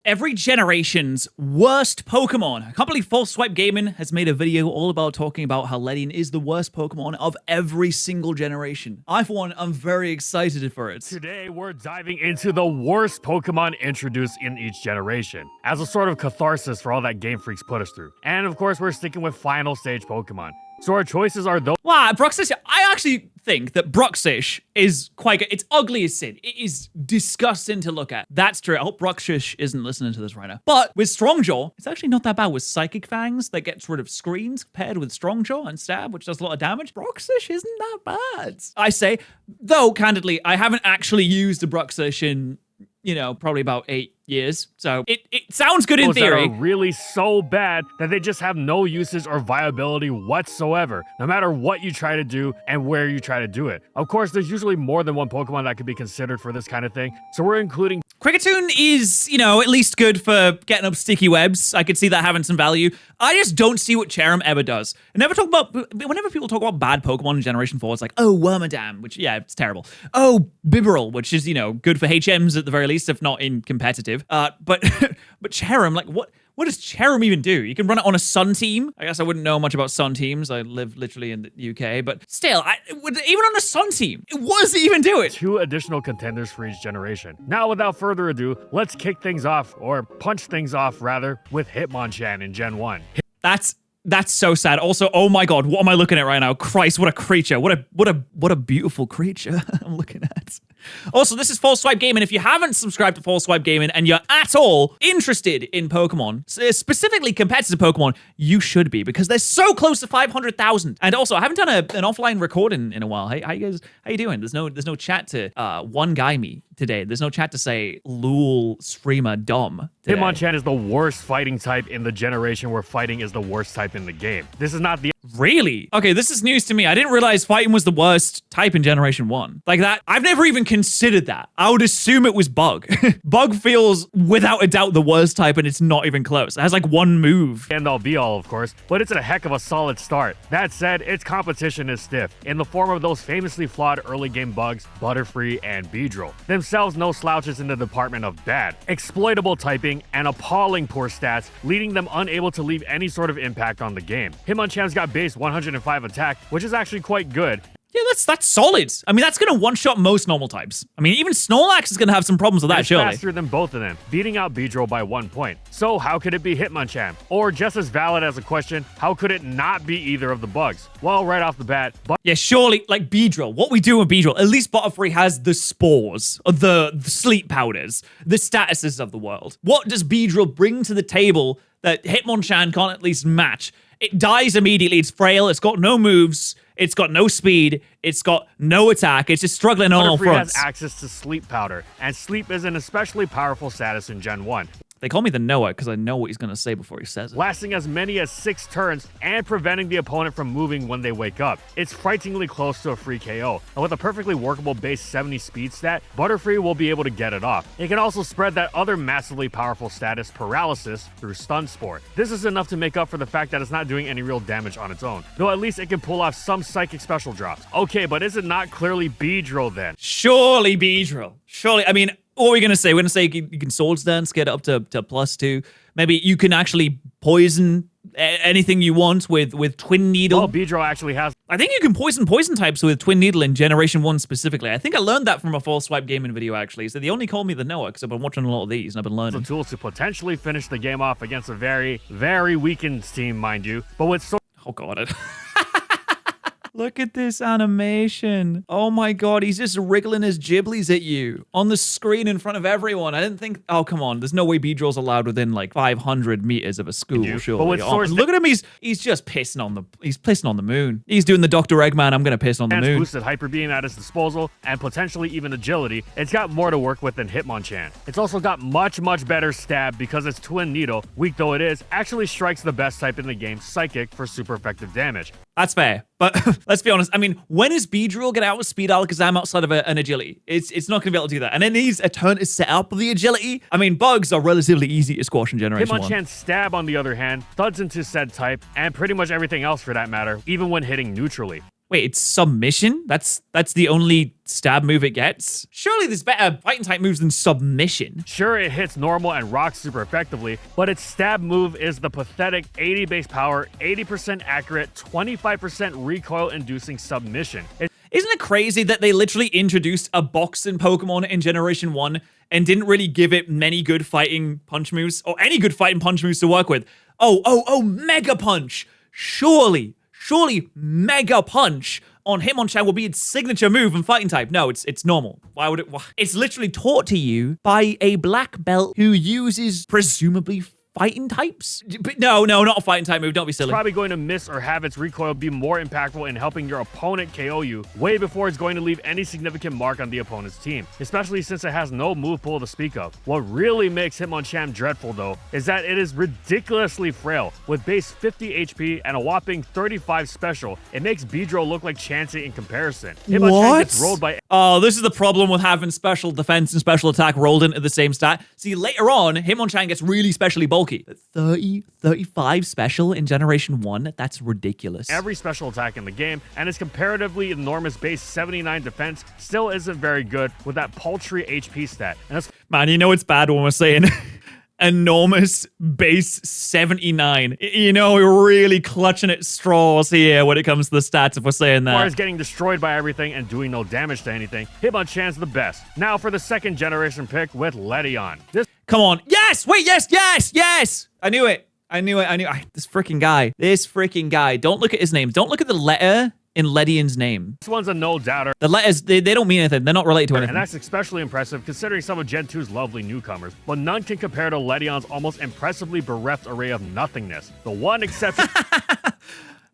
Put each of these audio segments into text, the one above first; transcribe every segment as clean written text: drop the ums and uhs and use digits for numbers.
Every generation's worst Pokemon. I can't believe False Swipe Gaming has made a video all about talking about how Ledian is the worst Pokemon of every single generation. I, for one, am very excited for it. Today, we're diving into the worst Pokemon introduced in each generation, as a sort of catharsis for all that Game Freak's put us through. And of course, we're sticking with final stage Pokemon. So our choices are those. Wow, Bruxish, I actually think that Bruxish is quite good. It's ugly as sin. It is disgusting to look at. That's true. I hope Bruxish isn't listening to this right now. But with Strongjaw, it's actually not that bad. With Psychic Fangs, that gets rid of screens, paired with Strongjaw and Stab, which does a lot of damage. Bruxish isn't that bad. I say, though, candidly, I haven't actually used a Bruxish in, probably about 8 years. So it sounds good in theory. Those are really so bad that they just have no usage or viability whatsoever, no matter what you try to do and where you try to do it. Of course, there's usually more than one Pokemon that could be considered for this kind of thing, so we're including. Kricketune is, at least good for getting up sticky webs. I could see that having some value. I just don't see what Cherrim ever does. Whenever people talk about bad Pokemon in Generation 4, it's like, oh, Wormadam, which, yeah, it's terrible. Oh, Bibarel, which is, good for HMs at the very least, if not in competitive. But Cherrim, like, what does Cherrim even do? You can run it on a Sun team. I guess I wouldn't know much about Sun teams. I live literally in the UK, but still, even on a Sun team, what does it even do it? 2 additional contenders for each generation. Now, without further ado, let's kick things off, or punch things off rather, with Hitmonchan in Gen 1. That's so sad. Also, oh my god, what am I looking at right now? Christ, what a creature. What a beautiful creature I'm looking at. Also, this is False Swipe Gaming. If you haven't subscribed to False Swipe Gaming and you're at all interested in Pokemon, specifically competitive Pokemon, you should be, because they're so close to 500,000. And also, I haven't done an offline recording in a while. Hey, how you doing? There's no chat to one guy me today. There's no chat to say Lul, Streamer, Dom today. Hitmonchan is the worst fighting type in the generation where fighting is the worst type in the game. This is not the. Really? Okay, this is news to me. I didn't realize fighting was the worst type in Generation 1. Like that, I've never even considered that. I would assume it was Bug. Bug feels, without a doubt, the worst type, and it's not even close. It has like one move. End all be all, of course, but it's a heck of a solid start. That said, its competition is stiff, in the form of those famously flawed early game bugs, Butterfree and Beedrill. Themselves no slouches in the department of bad, exploitable typing, and appalling poor stats, leaving them unable to leave any sort of impact on the game. Hitmonchan's got base 105 attack, which is actually quite good. Yeah, that's solid. I mean, that's going to one-shot most normal types. I mean, even Snorlax is going to have some problems with that, surely. It's faster than both of them, beating out Beedrill by 1 point. So how could it be Hitmonchan? Or just as valid as a question, how could it not be either of the bugs? Well, right off the bat, yeah, surely, like Beedrill, what we do with Beedrill, at least Butterfree has the spores, the sleep powders, the statuses of the world. What does Beedrill bring to the table that Hitmonchan can't at least match? It dies immediately, it's frail, it's got no moves, it's got no speed, it's got no attack, it's just struggling on all fronts. Butterfree has access to Sleep Powder, and Sleep is an especially powerful status in Gen 1. They call me the Noah because I know what he's going to say before he says it. Lasting as many as 6 turns and preventing the opponent from moving when they wake up. It's frighteningly close to a free KO, and with a perfectly workable base 70 speed stat, Butterfree will be able to get it off. It can also spread that other massively powerful status, Paralysis, through Stun Spore. This is enough to make up for the fact that it's not doing any real damage on its own, though at least it can pull off some psychic special drops. Okay, but is it not clearly Beedrill then? Surely Beedrill. Surely, I mean, what are we going to say? We're going to say you can Swords Dance, get up to +2. Maybe you can actually poison anything you want with Twin Needle. Well, Beedrill actually has. I think you can poison types with Twin Needle in Generation 1 specifically. I think I learned that from a False Swipe Gaming video, actually. So they only call me the Noah because I've been watching a lot of these and I've been learning. The tools to potentially finish the game off against a very, very weakened team, mind you. But with oh, God. Look at this animation. Oh my god, he's just wriggling his giblies at you on the screen in front of everyone. I didn't think, oh come on, there's no way Beedrill's allowed within like 500 meters of a school, surely. But with look at him, he's just pissing on the moon. He's doing the Dr. Eggman, I'm gonna piss on the moon. Boosted Hyper Beam at its disposal, and potentially even agility, it's got more to work with than Hitmonchan. It's also got much better stab because its Twin Needle, weak though it is, actually strikes the best type in the game, Psychic, for super effective damage. That's fair. But let's be honest. I mean, when is Beedrill get out with Speed Alakazam outside of an agility? It's not going to be able to do that. And it needs a turn to set up the agility. I mean, bugs are relatively easy to squash in Generation 1. Hitmonchan's Stab, on the other hand, thuds into said type, and pretty much everything else for that matter, even when hitting neutrally. Wait, it's submission? That's the only stab move it gets? Surely there's better fighting type moves than submission. Sure, it hits normal and rocks super effectively, but its stab move is the pathetic 80 base power, 80% accurate, 25% recoil-inducing submission. Isn't it crazy that they literally introduced a boxing Pokemon in Generation 1 and didn't really give it many good fighting punch moves or any good fighting punch moves to work with? Oh, Mega Punch! Surely Mega Punch on Hitmonchan will be its signature move and fighting type. No, it's normal. Why would it? Why? It's literally taught to you by a black belt who uses presumably fighting types? But no, not a fighting type move. Don't be silly. It's probably going to miss or have its recoil be more impactful in helping your opponent KO you way before it's going to leave any significant mark on the opponent's team, especially since it has no move pool to speak of. What really makes Hitmonchan dreadful, though, is that it is ridiculously frail. With base 50 HP and a whopping 35 special, it makes Beedrill look like Chansey in comparison. Hitmonchan gets rolled by... Oh, this is the problem with having special defense and special attack rolled into the same stat. See, later on, Hitmonchan gets really specially bulky. But 30, 35 special in Generation 1? That's ridiculous. Every special attack in the game, and its comparatively enormous base 79 defense still isn't very good with that paltry HP stat. And that's Man, you know it's bad when we're saying enormous base 79. You know, we're really clutching at straws here when it comes to the stats if we're saying that. As far as getting destroyed by everything and doing no damage to anything, Hitmonchan's the best. Now for the second generation pick with Ledion. Come on. Yes! Wait, yes! I knew it. This freaking guy. Don't look at his name. Don't look at the letter in Ledion's name. This one's a no-doubter. The letters, they don't mean anything. They're not related to anything. And that's especially impressive considering some of Gen 2's lovely newcomers. But none can compare to Ledion's almost impressively bereft array of nothingness. The one exception...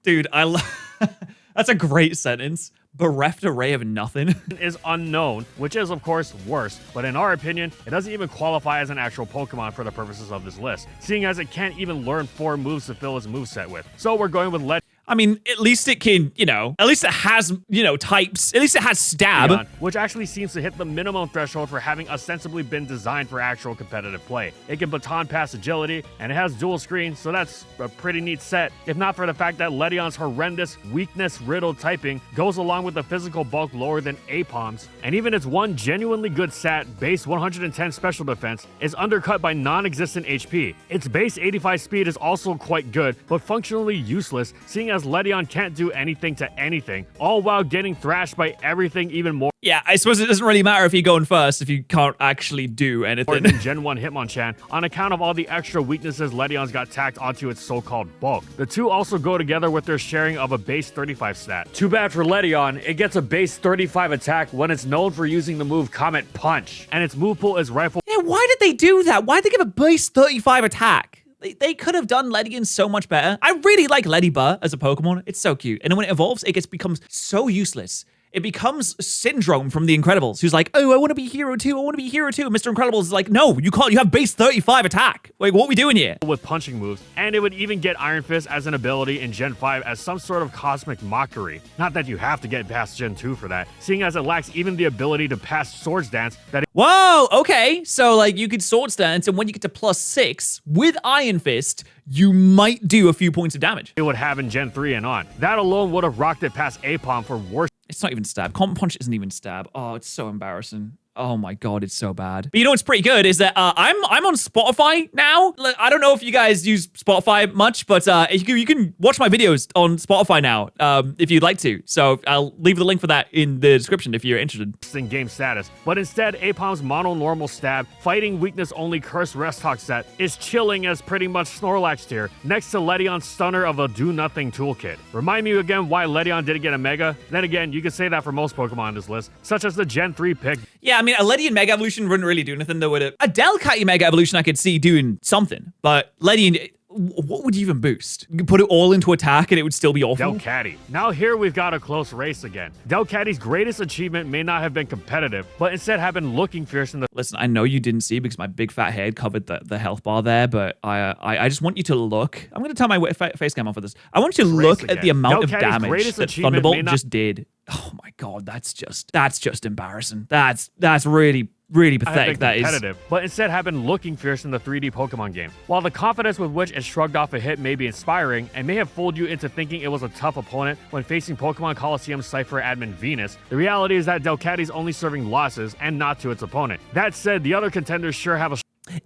Dude, that's a great sentence. Bereft array of nothing. Is unknown, which is of course worse, but in our opinion, it doesn't even qualify as an actual Pokemon for the purposes of this list, seeing as it can't even learn 4 moves to fill its moveset with. So we're going with I mean, at least it can, at least it has, types. At least it has stab. Which actually seems to hit the minimum threshold for having ostensibly been designed for actual competitive play. It can baton pass agility, and it has dual screen, so that's a pretty neat set. If not for the fact that Ledion's horrendous weakness-riddled typing goes along with the physical bulk lower than Apom's, and even its one genuinely good stat, base 110 special defense, is undercut by non-existent HP. Its base 85 speed is also quite good, but functionally useless, seeing as Ledion can't do anything to anything, all while getting thrashed by everything even more. Yeah, I suppose it doesn't really matter if you're going first if you can't actually do anything. Than Gen 1 Hitmonchan, on account of all the extra weaknesses Ledion's got tacked onto its so-called bulk. The two also go together with their sharing of a base 35 stat. Too bad for Ledion, it gets a base 35 attack when it's known for using the move Comet Punch, and its move pool is rifle. Yeah, why did they do that? Why did they give a base 35 attack? They could have done Ledion so much better. I really like Ledibur as a Pokemon. It's so cute. And then when it evolves, it becomes so useless. It becomes Syndrome from The Incredibles, who's like, oh, I want to be Hero 2. And Mr. Incredibles is like, no, you can't. You have base 35 attack. Like, what are we doing here? With punching moves, and it would even get Iron Fist as an ability in Gen 5 as some sort of cosmic mockery. Not that you have to get past Gen 2 for that, seeing as it lacks even the ability to pass Swords Dance that Whoa, okay. So, you could Swords Dance, and when you get to +6 with Iron Fist, you might do a few points of damage. It would have in Gen 3 and on. That alone would have rocked it past Apom for worse. It's not even stab. Comp Punch isn't even stab. Oh, it's so embarrassing. Oh my god, it's so bad. But you know what's pretty good is that I'm on Spotify now. I don't know if you guys use Spotify much, but you can watch my videos on Spotify now if you'd like to. So I'll leave the link for that in the description if you're interested. In game status, but instead Apom's mono normal stab, fighting weakness only curse rest talk set is chilling as pretty much Snorlax tier next to Ledion's stunner of a do nothing toolkit. Remind me again why Ledion didn't get a Mega? Then again, you can say that for most Pokemon on this list, such as the Gen 3 pick. Yeah, I mean, a Ledion Mega Evolution wouldn't really do anything, though, would it? A Delcatty Mega Evolution I could see doing something, but Ledion, what would you even boost? You could put it all into attack and it would still be awful? Delcatty. Now here we've got a close race again. Delcatty's greatest achievement may not have been competitive, but instead have been looking fierce in the... Listen, I know you didn't see because my big fat head covered the health bar there, but I just want you to look. I'm going to turn my face cam on for this. I want you to look at the amount of damage that Thunderbolt just did Oh my god, that's just embarrassing. That's really pathetic. That is competitive, but instead have been looking fierce in the 3D Pokemon game. While the confidence with which it shrugged off a hit may be inspiring and may have fooled you into thinking it was a tough opponent when facing Pokemon Coliseum Cypher admin Venus, the reality is that Delcatty's only serving losses and not to its opponent. That said, the other contenders sure have a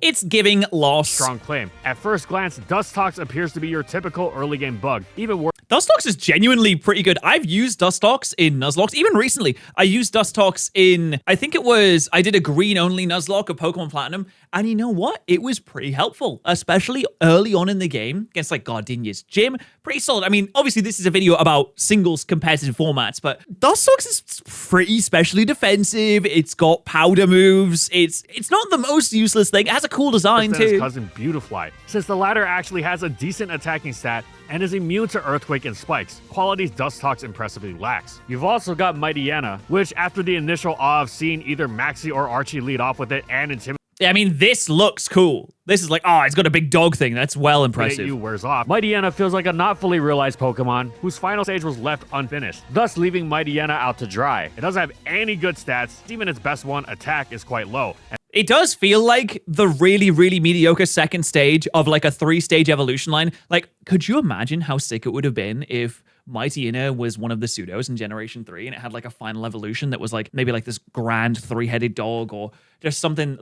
it's giving loss. Strong claim. At first glance, Dustox appears to be your typical early game bug. Even worse. Dustox is genuinely pretty good. I've used Dustox in Nuzlocke. Even recently, I used Dustox in, I think it was, I did a green-only Nuzlocke of Pokemon Platinum, and you know what? It was pretty helpful, especially early on in the game against, like, Gardenia's Gym. Pretty solid. I mean, obviously, this is a video about singles competitive formats, but Dustox is pretty specially defensive. It's got powder moves. It's not the most useless thing. It has a cool design, too. His cousin Beautifly, since the latter actually has a decent attacking stat and is immune to Earthquake and Spikes, qualities Dustox impressively lacks. You've also got Mightyena, which after the initial awe of seeing either Maxie or Archie lead off with it and intimidate, I mean, this looks cool. This is like, oh, it's got a big dog thing. That's well impressive. You wears off. Mightyena feels like a not fully realized Pokemon whose final stage was left unfinished, thus leaving Mightyena out to dry. It doesn't have any good stats. Even its best one, attack, is quite low. It does feel like the really mediocre second stage of like a 3-stage evolution line. Like, could you imagine how sick it would have been if Mightyena was one of the pseudos in Generation 3 and it had like a final evolution that was like maybe like this grand 3-headed dog or just something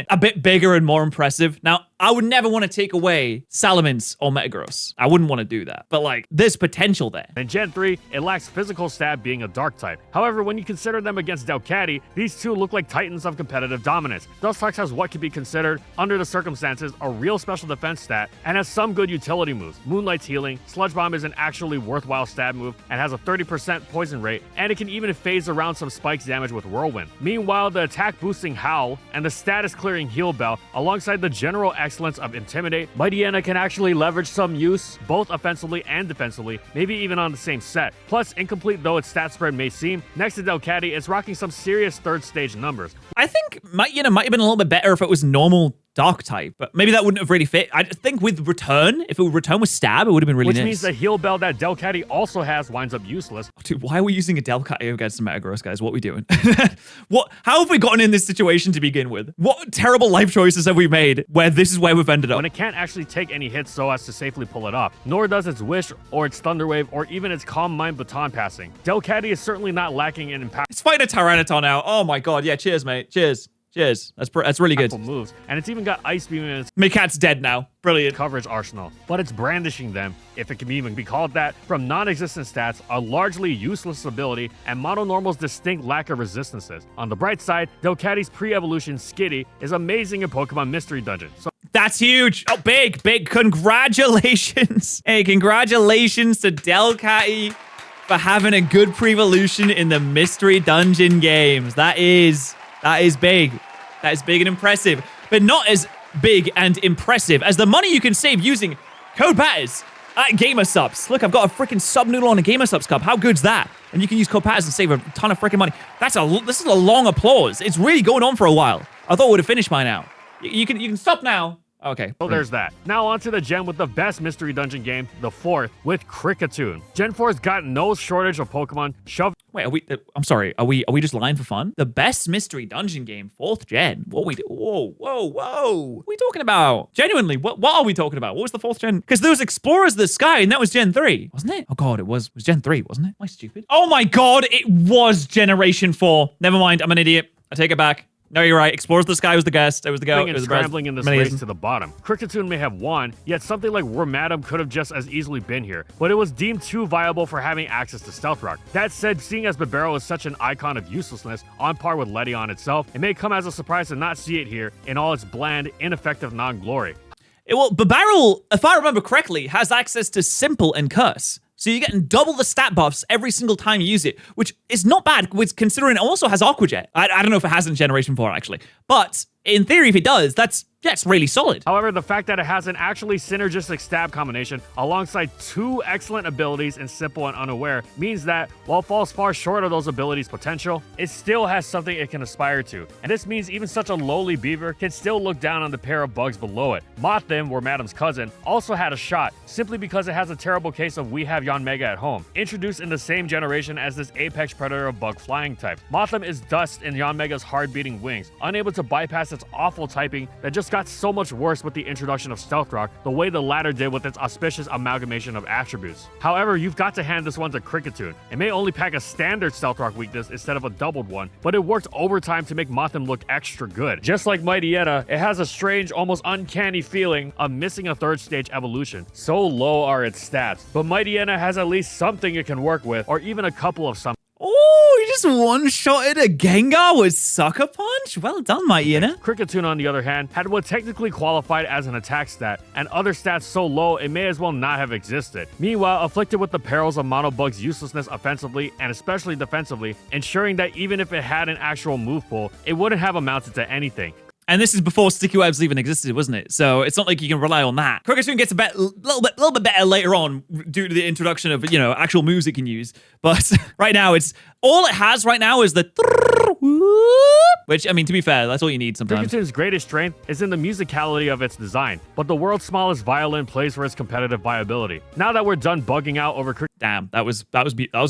a bit bigger and more impressive. Now, I would never want to take away Salamence or Metagross. I wouldn't want to do that. But like, there's potential there. In Gen 3, it lacks physical stat being a dark type. However, when you consider them against Delcatty, these two look like titans of competitive dominance. Dustox has what can be considered, under the circumstances, a real special defense stat and has some good utility moves. Moonlight's healing, Sludge Bomb is an actually worthwhile stab move and has a 30% poison rate, and it can even phase around some Spikes damage with Whirlwind. Meanwhile, the attack boosting Howl and the status clearing Heal Bell, alongside the general excellence of Intimidate, Mightyena can actually leverage some use, both offensively and defensively, maybe even on the same set. Plus, incomplete though its stat spread may seem, next to Delcatty, it's rocking some serious third stage numbers. I think Mightyena might have been a little bit better if it was normal dark type, but maybe that wouldn't have really fit. I think with Return, if it would Return with Stab, it would have been really nice. Which means the Heal Bell that Delcatty also has winds up useless. Oh, dude, why are we using a Delcatty against a Metagross, guys? What are we doing? How have we gotten in this situation to begin with? What terrible life choices have we made where this is where we've ended up? When it can't actually take any hits so as to safely pull it off, nor does its Wish or its Thunder Wave or even its Calm Mind baton passing. Delcatty is certainly not lacking in impact. It's fighting a Tyranitar now. Oh my god, yeah, cheers, mate. Cheers. That's really good. Moves, and it's even got Ice Beam in its Mikat's dead now. Brilliant. Coverage arsenal, but it's brandishing them, if it can even be called that, from non-existent stats, a largely useless ability, and Mononormal's distinct lack of resistances. On the bright side, Delcatty's pre-evolution Skitty is amazing in Pokemon Mystery Dungeon. So that's huge. Oh, big. Congratulations. Hey, congratulations to Delcatty for having a good pre-evolution in the Mystery Dungeon games. That is big. That is big and impressive, but not as big and impressive as the money you can save using code Patterrz at Gamer Subs. Look, I've got a freaking sub noodle on a Gamer Subs cup. How good's that? And you can use code Patterrz and save a ton of freaking money. This is a long applause. It's really going on for a while. I thought it would have finished by now. You can stop now. Okay. So there's that. Now on to the gen with the best Mystery Dungeon game, the fourth, with Kricketune. Gen 4's got no shortage of Pokemon shoved. Wait, I'm sorry. Are we just lying for fun? The best Mystery Dungeon game, 4th gen. What are we do? Whoa. What are we talking about? Genuinely, what are we talking about? What was the 4th gen? Because there was Explorers of the Sky, and that was Gen 3, wasn't it? Oh god, it was Gen 3, wasn't it? Am I stupid? Oh my god, it was Generation 4. Never mind, I'm an idiot. I take it back. No, you're right. Explorers of the Sky was the guest. It was the go. It was scrambling in this race to the bottom. Kricketune may have won, yet something like Wormadam could have just as easily been here, but it was deemed too viable for having access to Stealth Rock. That said, seeing as Bibarel is such an icon of uselessness, on par with Ledion itself, it may come as a surprise to not see it here in all its bland, ineffective non-glory. Bibarel, if I remember correctly, has access to Simple and Curse. So you're getting double the stat buffs every single time you use it, which is not bad, with considering it also has Aqua Jet. I don't know if it has in Generation 4, actually. But in theory, if it does, that's really solid. However, the fact that it has an actually synergistic stab combination alongside 2 excellent abilities in Simple and Unaware means that, while it falls far short of those abilities' potential, it still has something it can aspire to. And this means even such a lowly beaver can still look down on the pair of bugs below it. Mothim, or Madam's cousin, also had a shot, simply because it has a terrible case of We Have Yanmega at Home, introduced in the same generation as this apex predator of bug flying type. Mothim is dust in Yanmega's hard-beating wings, unable to bypass its awful typing that just got so much worse with the introduction of Stealth Rock, the way the latter did with its auspicious amalgamation of attributes. However, you've got to hand this one to Kricketune. It may only pack a standard Stealth Rock weakness instead of a doubled one, but it worked overtime to make Mothim look extra good. Just like Mighty Ena, it has a strange, almost uncanny feeling of missing a 3rd stage evolution. So low are its stats, but Mighty Ena has at least something it can work with, or even a couple of something. Oh, he just one-shotted a Gengar with Sucker Punch? Well done, Mighty Ena. Kricketune, on the other hand, had what technically qualified as an attack stat, and other stats so low it may as well not have existed. Meanwhile, afflicted with the perils of Monobug's uselessness offensively and especially defensively, ensuring that even if it had an actual move pool, it wouldn't have amounted to anything. And this is before sticky webs even existed, wasn't it? So it's not like you can rely on that. Kricketune gets a little bit better later on due to the introduction of, actual moves it can use. But right now, all it has right now is the which, I mean, to be fair, that's all you need sometimes. Kricketune's greatest strength is in the musicality of its design, but the world's smallest violin plays for its competitive viability. Now that we're done bugging out over Damn, that was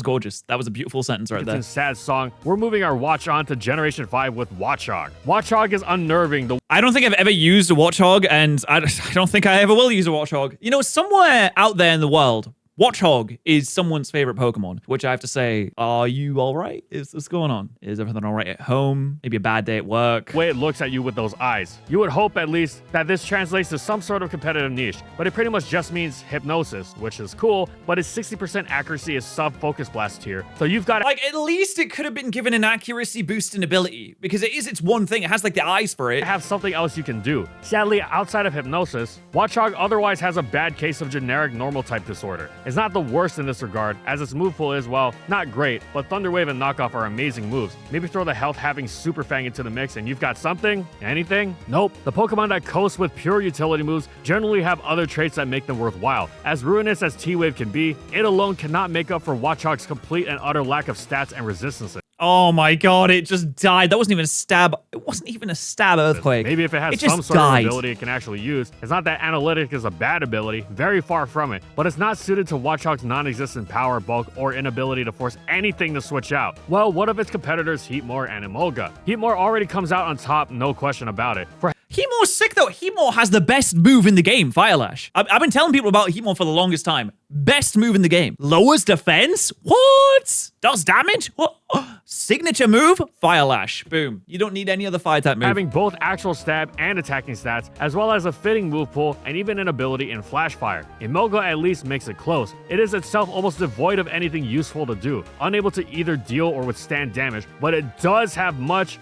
gorgeous. That was a beautiful sentence right there. Kricketune's sad song, we're moving our watch on to Generation 5 with Watchog. Watchog is unnerving. I don't think I've ever used a Watchog, and I don't think I ever will use a Watchog. Somewhere out there in the world, Watchog is someone's favorite Pokemon, which I have to say, are you all right? What's going on? Is everything all right at home? Maybe a bad day at work? The way it looks at you with those eyes. You would hope at least that this translates to some sort of competitive niche, but it pretty much just means hypnosis, which is cool, but its 60% accuracy is sub-focus blast tier. So you've got at least it could have been given an accuracy boost in ability, because it's one thing. It has the eyes for it. Have something else you can do. Sadly, outside of hypnosis, Watchog otherwise has a bad case of generic normal type disorder. It's not the worst in this regard, as its move pool is, well, not great, but Thunder Wave and Knockoff are amazing moves. Maybe throw the health having Super Fang into the mix and you've got something? Anything? Nope. The Pokemon that coast with pure utility moves generally have other traits that make them worthwhile. As ruinous as T-Wave can be, it alone cannot make up for Watchog's complete and utter lack of stats and resistance. Oh my god, it just died. That wasn't even a stab. It wasn't even a stab earthquake. Maybe if it has some sort of ability it can actually use. It's not that Analytic is a bad ability, very far from it, but it's not suited to Watchog's non-existent power, bulk, or inability to force anything to switch out. Well, what of its competitors Heatmor and Emolga? Heatmor already comes out on top, no question about it. Heatmor's sick though. Heatmor has the best move in the game, Fire Lash. I've been telling people about Heatmor for the longest time. Best move in the game. Lowers defense? What? Does damage? What? Signature move? Fire Lash. Boom. You don't need any other fire type move. Having both actual stab and attacking stats, as well as a fitting move pool and even an ability in Flash Fire. Emolga at least makes it close. It is itself almost devoid of anything useful to do, unable to either deal or withstand damage, but it does have much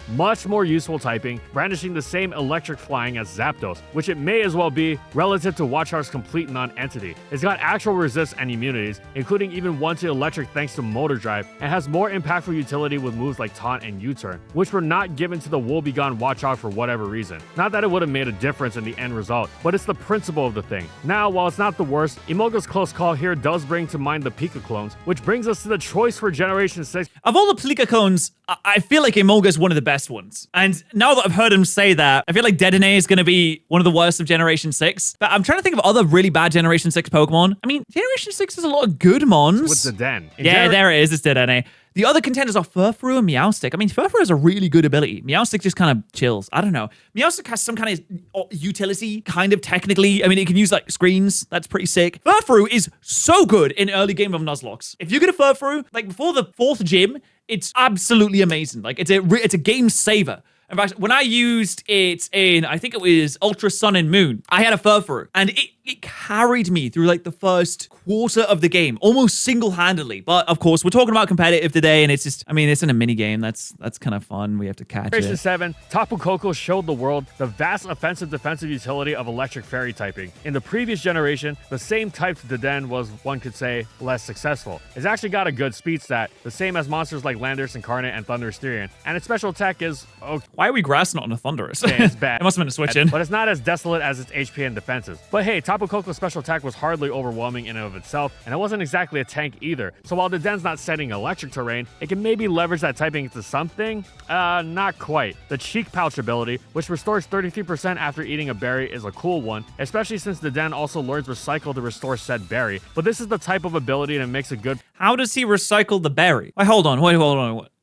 more useful typing, brandishing the same electric flying as Zapdos, which it may as well be relative to Watchog's complete non-entity. It's got actual resist and immunities, including even one to electric thanks to Motor Drive, and has more impactful utility with moves like Taunt and U-Turn, which were not given to the woebegone Watchog for whatever reason. Not that it would have made a difference in the end result, but it's the principle of the thing. Now, while it's not the worst, Emolga's close call here does bring to mind the Pika clones, which brings us to the choice for Generation 6. Of all the Pika clones, I feel like Emolga's one of the best ones. And now that I've heard him say that, I feel like Dedenne is going to be one of the worst of Generation 6. But I'm trying to think of other really bad Generation 6 Pokemon. I mean, Generation 6 has a lot of good mons. What's the Den? Yeah, there it is. It's Dedenne. The other contenders are Furfrou and Meowstic. I mean, Furfrou has a really good ability. Meowstic just kind of chills. I don't know. Meowstic has some kind of utility, kind of technically. I mean, it can use screens. That's pretty sick. Furfrou is so good in early game of Nuzlocke. If you get a Furfrou, before the 4th gym, it's absolutely amazing. It's a game saver. In fact, when I used it in, I think it was Ultra Sun and Moon, I had a Furfrou, and it carried me through like the first quarter of the game, almost single-handedly. But of course, we're talking about competitive today, and it's just, I mean, it's in a mini game. That's kind of fun. We have to catch Generation it. 7, Tapu Koko showed the world the vast offensive-defensive utility of electric fairy typing. In the previous generation, the same typed Deden was, one could say, less successful. It's actually got a good speed stat, the same as monsters like Landorus Incarnate and Thundurus Therian, and its special attack is, okay. Why are we grass not on a Thundurus? Okay, it's bad. It must have been a switch in. But it's not as desolate as its HP and defenses. But hey, Tapu Koko's special attack was hardly overwhelming in and of itself, and it wasn't exactly a tank either. So while Deden's not setting electric terrain, it can maybe leverage that typing into something? Not quite. The Cheek Pouch ability, which restores 33% after eating a berry, is a cool one, especially since Deden also learns Recycle to restore said berry. But this is the type of ability that makes it good. How does he recycle the berry? Wait, hold on.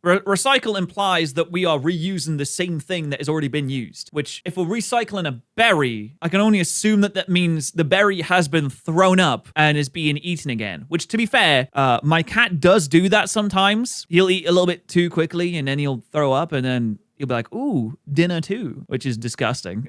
Recycle implies that we are reusing the same thing that has already been used, which if we're recycling a berry, I can only assume that that means the berry has been thrown up and is being eaten again, which to be fair, my cat does do that sometimes. He'll eat a little bit too quickly and then he'll throw up and then he'll be like, ooh, dinner too, which is disgusting.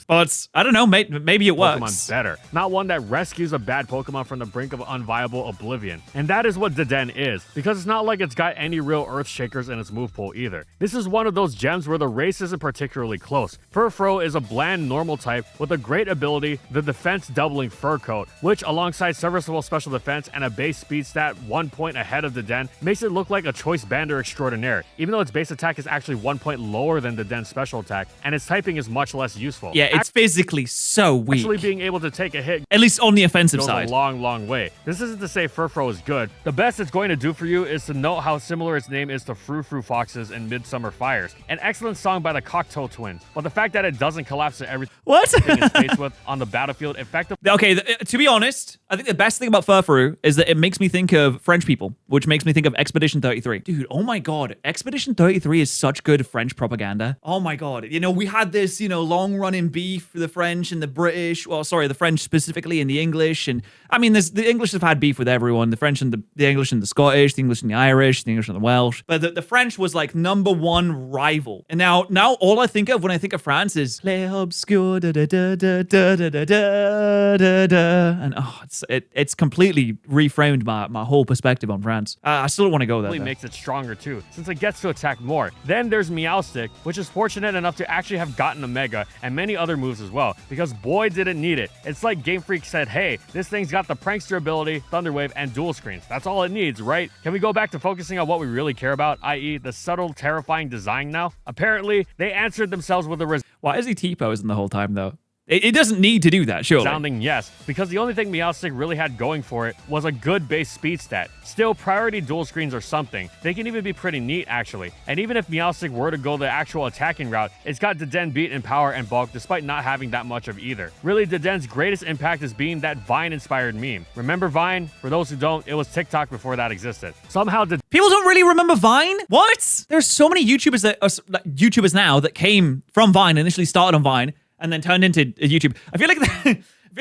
But I don't know, maybe it works. Pokemon's better, not one that rescues a bad Pokemon from the brink of unviable oblivion. And that is what Deden is, because it's not like it's got any real earth shakers in its move pool either. This is one of those gems where the race isn't particularly close. Furfrou is a bland normal type with a great ability, the defense doubling Fur Coat, which alongside serviceable special defense and a base speed stat 1 point ahead of Deden, makes it look like a choice bander extraordinaire, even though its base attack is actually 1 point lower than Deden's special attack, and its typing is much less useful. Yeah, it's physically so weak. Actually being able to take a hit, at least on the offensive goes side, a long way. This isn't to say Furfrou is good. The best it's going to do for you is to note how similar its name is to Frou Frou Foxes in Midsummer Fires. An excellent song by the Cocteau Twins, but the fact that it doesn't collapse to everything it's faced with on the battlefield effectively. Okay, to be honest, I think the best thing about Furfrou is that it makes me think of French people, which makes me think of Expedition 33. Dude, oh my god, Expedition 33 is such good French propaganda. Oh my god, you know, we had this, you know, long-running beef for the French and the British, well, sorry, the French specifically and the English, and I mean, the English have had beef with everyone, the French and the English and the Scottish, the English and the Irish, the English and the Welsh, but the French was like #1 rival. And now all I think of when I think of France is Les Obscurs, da da da da da da da da da, and oh, it's completely reframed my whole perspective on France. I still don't want to go there. Really makes it stronger too, since it gets to attack more. Then there's Meowstic, which is fortunate enough to actually have gotten a Mega and many other moves as well, because boy did it need it. It's like Game Freak said, hey, this thing's got the Prankster ability, Thunder Wave, and dual screens. That's all it needs, right? Can we go back to focusing on what we really care about, i.e. the subtle, terrifying design now? Apparently, they answered themselves with a Why is he T-posing the whole time though? It doesn't need to do that, surely. Sounding yes, because the only thing Meowstic really had going for it was a good base speed stat. Still, priority dual screens are something. They can even be pretty neat, actually. And even if Meowstic were to go the actual attacking route, it's got Deden beat in power and bulk despite not having that much of either. Really, Deden's greatest impact is being that Vine-inspired meme. Remember Vine? For those who don't, it was TikTok before that existed. Somehow, people don't really remember Vine? What? There's so many YouTubers now that came from Vine, initially started on Vine, and then turned into YouTube. I feel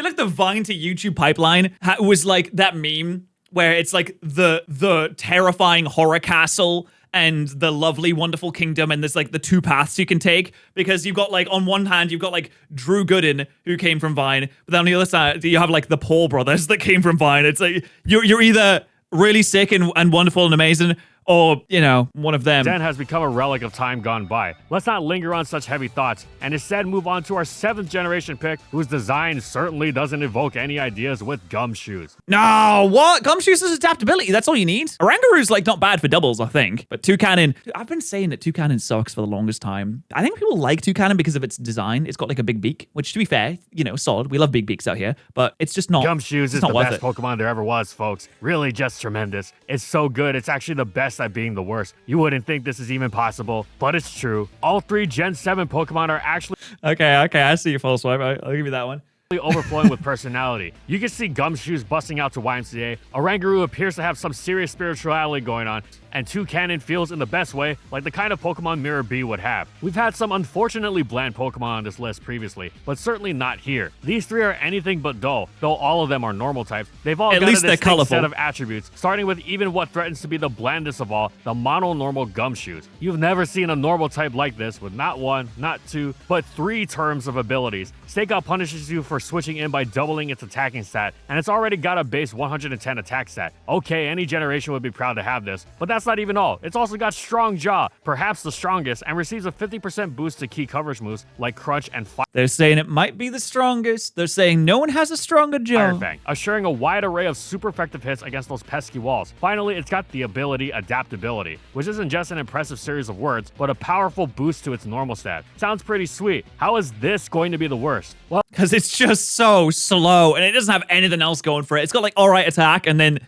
like the Vine to YouTube pipeline was like that meme where it's like the terrifying horror castle and the lovely, wonderful kingdom, and there's like the two paths you can take, because you've got like, on one hand, you've got like Drew Gooden, who came from Vine, but then on the other side, you have like the Paul brothers that came from Vine. It's like, you're either really sick and wonderful and amazing, or, you know, one of them. Deden has become a relic of time gone by. Let's not linger on such heavy thoughts, and instead move on to our 7th generation pick, whose design certainly doesn't evoke any ideas with Gumshoes. No, what? Gumshoes is adaptability. That's all you need. Orangaru's like not bad for doubles, I think. But Toucanon, I've been saying that Toucanon sucks for the longest time. I think people like Toucanon because of its design. It's got like a big beak, which to be fair, you know, solid. We love big beaks out here, but it's just not. Gumshoes is the best Pokemon there ever was, folks. Really just tremendous. It's so good. It's actually the best at being the worst. You wouldn't think this is even possible, but it's true. All 3 Gen 7 Pokemon are actually... Okay, I see your full swipe. I'll give you that one. Overflowing with personality. You can see Gumshoes busting out to YMCA. Orangaru appears to have some serious spirituality going on, and 2 cannon feels in the best way, like the kind of Pokemon Mirror B would have. We've had some unfortunately bland Pokemon on this list previously, but certainly not here. These 3 are anything but dull, though all of them are normal types. They've all got a distinct set of attributes, starting with even what threatens to be the blandest of all, the mono-normal Gumshoos. You've never seen a normal type like this with not 1, not 2, but 3 terms of abilities. Stakeout punishes you for switching in by doubling its attacking stat, and it's already got a base 110 attack stat. Okay, any generation would be proud to have this, but that's not even all. It's also got Strong Jaw, perhaps the strongest, and receives a 50% boost to key coverage moves like Crunch and Fire. They're saying it might be the strongest. They're saying no one has a stronger jaw. Fire Fang, assuring a wide array of super effective hits against those pesky walls. Finally, it's got the ability Adaptability, which isn't just an impressive series of words, but a powerful boost to its normal stat. Sounds pretty sweet. How is this going to be the worst? Well, because it's just so slow and it doesn't have anything else going for it. It's got like alright attack and then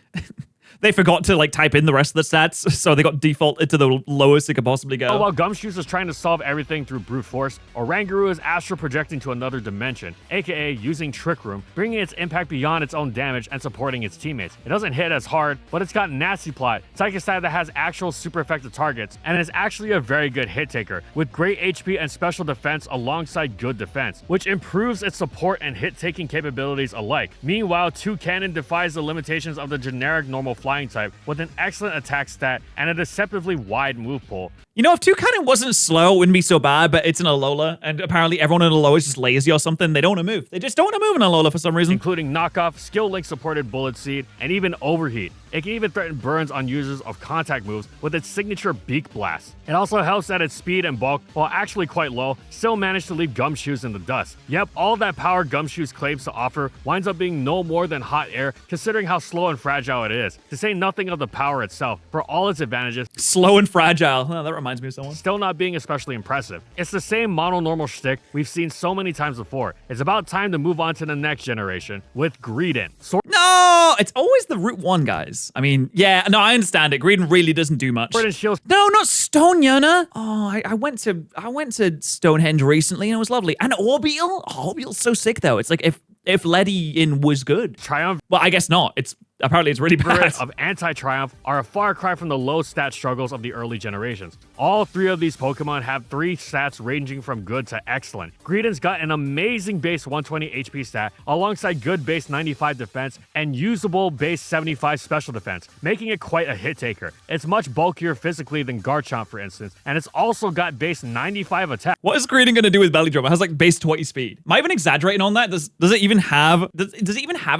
they forgot to like type in the rest of the stats, so they got defaulted to the lowest it could possibly go. While Gumshoos is trying to solve everything through brute force, Oranguru is astral projecting to another dimension, aka using Trick Room, bringing its impact beyond its own damage and supporting its teammates. It doesn't hit as hard, but it's got Nasty Plot, Psychic stat that has actual super effective targets, and is actually a very good hit taker, with great HP and special defense alongside good defense, which improves its support and hit-taking capabilities alike. Meanwhile, 2 Cannon defies the limitations of the generic normal flying type with an excellent attack stat and a deceptively wide move pool. You know, if 2 Cannon wasn't slow, it wouldn't be so bad, but it's an Alola, and apparently everyone in Alola is just lazy or something. They don't want to move. They just don't want to move in Alola for some reason. Including Knockoff, Skill Link supported Bullet Seed, and even Overheat. It can even threaten burns on users of contact moves with its signature Beak Blast. It also helps that its speed and bulk, while actually quite low, still manage to leave Gumshoos in the dust. Yep, all that power Gumshoos claims to offer winds up being no more than hot air, considering how slow and fragile it is, to say nothing of the power itself. For all its advantages, slow and fragile. Oh, that reminds me of someone. Still not being especially impressive. It's the same mono-normal shtick we've seen so many times before. It's about time to move on to the next generation with Greedent. No, it's always the Route 1 guys. I mean, yeah, no, I understand it. Greedent really doesn't do much. No, not Stoneyana. Oh, I went to Stonehenge recently and it was lovely. And Orbeal. Oh, Orbeal's so sick though. It's like if Letty in was good. Triumph. Well, I guess not. Apparently it's really bad. Of Anti-Triumph are a far cry from the low stat struggles of the early generations. All 3 of these Pokemon have 3 stats ranging from good to excellent. Greedent's got an amazing base 120 HP stat alongside good base 95 defense and usable base 75 special defense, making it quite a hit taker. It's much bulkier physically than Garchomp, for instance, and it's also got base 95 attack. What is Greedent going to do with Belly Drum? It has like base 20 speed. Am I even exaggerating on that? Does it even have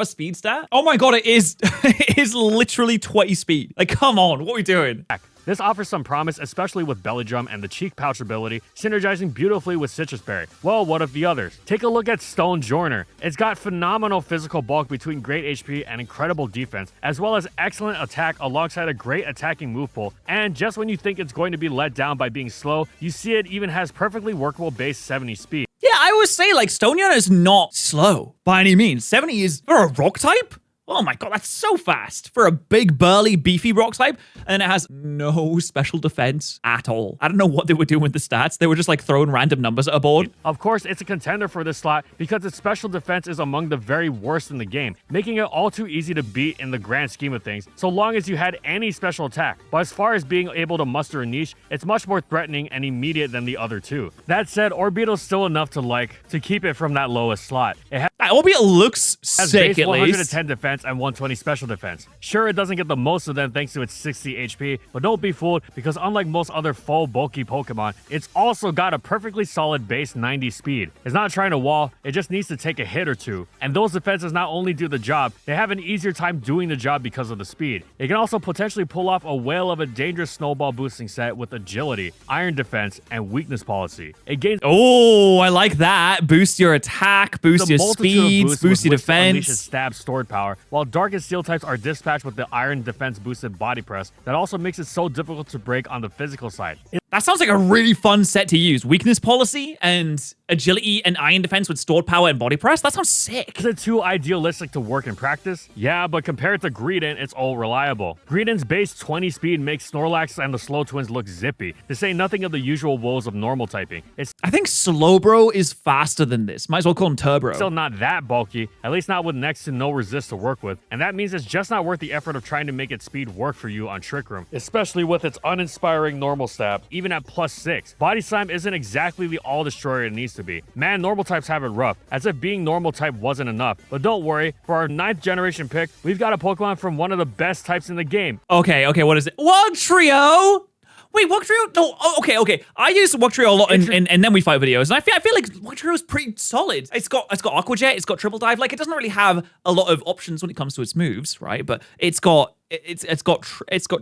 a speed stat? Oh my god, it is. It is literally 20 speed. Like, come on, what are we doing? This offers some promise, especially with Belly Drum and the Cheek Pouch ability, synergizing beautifully with Citrus Berry. Well, what of the others? Take a look at Stone Joiner. It's got phenomenal physical bulk between great HP and incredible defense, as well as excellent attack alongside a great attacking move pool. And just when you think it's going to be let down by being slow, you see it even has perfectly workable base 70 speed. Yeah, I always say, like, Stone Joiner is not slow by any means. 70 is for a rock type? Oh my god, that's so fast for a big, burly, beefy rock type. And it has no special defense at all. I don't know what they were doing with the stats. They were just like throwing random numbers at a board. Of course, it's a contender for this slot because its special defense is among the very worst in the game, making it all too easy to beat in the grand scheme of things, so long as you had any special attack. But as far as being able to muster a niche, it's much more threatening and immediate than the other 2. That said, Orbeetl's still enough to keep it from that lowest slot. It has Orbeetle looks sick base at 110 defense and 120 special defense. Sure, it doesn't get the most of them thanks to its 60 HP, but don't be fooled because unlike most other full bulky Pokemon, it's also got a perfectly solid base 90 speed. It's not trying to wall, it just needs to take a hit or two. And those defenses not only do the job, they have an easier time doing the job because of the speed. It can also potentially pull off a whale of a dangerous snowball boosting set with agility, iron defense, and weakness policy. It gains— oh, I like that. Boost your attack, boost your speeds, boost your defense. Stab stored power, while Dark and Steel types are dispatched with the iron defense boosted body press that also makes it so difficult to break on the physical side. That sounds like a really fun set to use. Weakness policy and agility and iron defense with stored power and body press. That sounds sick. Is it too idealistic to work in practice? Yeah, but compared to Greedent, it's all reliable. Greedent's base 20 speed makes Snorlax and the Slow Twins look zippy, to say nothing of the usual woes of normal typing. It's I think Slowbro is faster than this. Might as well call him Turbo. still not that bulky, at least not with next to no resist to work with, and that means it's just not worth the effort of trying to make its speed work for you on Trick Room, especially with its uninspiring normal stab, even at +6. Body Slam isn't exactly the all-destroyer it needs to be. Man, normal types have it rough, as if being normal type wasn't enough. But don't worry, for our 9th generation pick, we've got a Pokemon from one of the best types in the game. Okay, what is it? Wugtrio! Wait, Wugtrio? No, okay. I use Wugtrio a lot in Then We Fight videos, and I feel like Wugtrio is pretty solid. It's got Aqua Jet, it's got Triple Dive. Like, it doesn't really have a lot of options when it comes to its moves, right? But it's got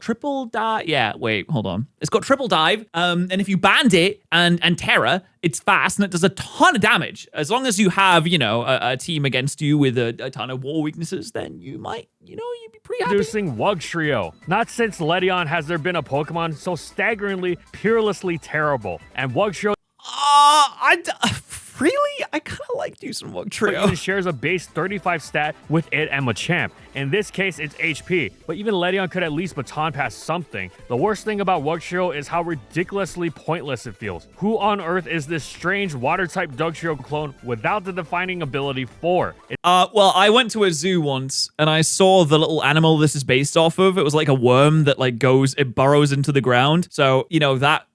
triple dive. Yeah, wait, hold on. It's got triple dive. And if you band it and Terra, it's fast and it does a ton of damage. As long as you have, a team against you with a ton of wall weaknesses, then you might, you'd be pretty happy. Introducing Wugtrio. Not since Ledion has there been a Pokemon so staggeringly, peerlessly terrible. And Wugtrio Really? I kind of like using Wugtrio. It shares a base 35 stat with it and Machamp. In this case, it's HP, but even Ledion could at least baton pass something. The worst thing about Wugtrio is how ridiculously pointless it feels. Who on earth is this strange water-type Dugtrio clone without the defining ability for? Well, I went to a zoo once, and I saw the little animal this is based off of. It was like a worm that it burrows into the ground. So,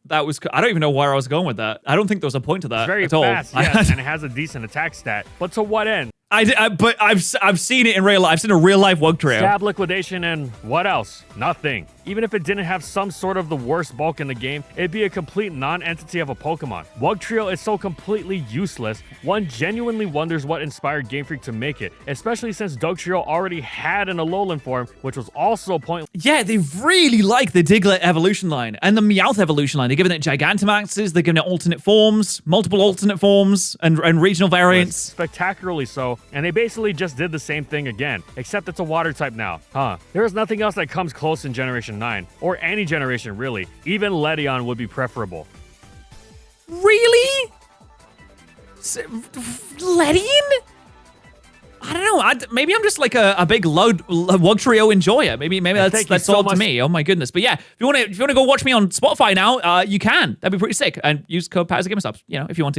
that was, I don't even know where I was going with that. I don't think there was a point to that very at all. Fast, yes, and it has a decent attack stat. But to what end? But I've seen it in real life. I've seen a real life Wugtrio. Stab liquidation and what else? Nothing. Even if it didn't have some sort of the worst bulk in the game, it'd be a complete non-entity of a Pokemon. Wugtrio is so completely useless, one genuinely wonders what inspired Game Freak to make it, especially since Dugtrio already had an Alolan form, which was also pointless. Yeah, they really like the Diglett evolution line and the Meowth evolution line. They're giving it Gigantamaxes, they're giving it alternate forms, multiple alternate forms, and regional variants. Spectacularly so, and they basically just did the same thing again, except it's a water type now. There is nothing else that comes close in Generation 9, or any generation really. Even Ledion would be preferable. Really? Ledion? I don't know. Maybe I'm just like a big Wugtrio enjoyer. Maybe that's all to me. Oh my goodness. But yeah, if you want to go watch me on Spotify now, you can. That'd be pretty sick. And use code Patterrz if you want to.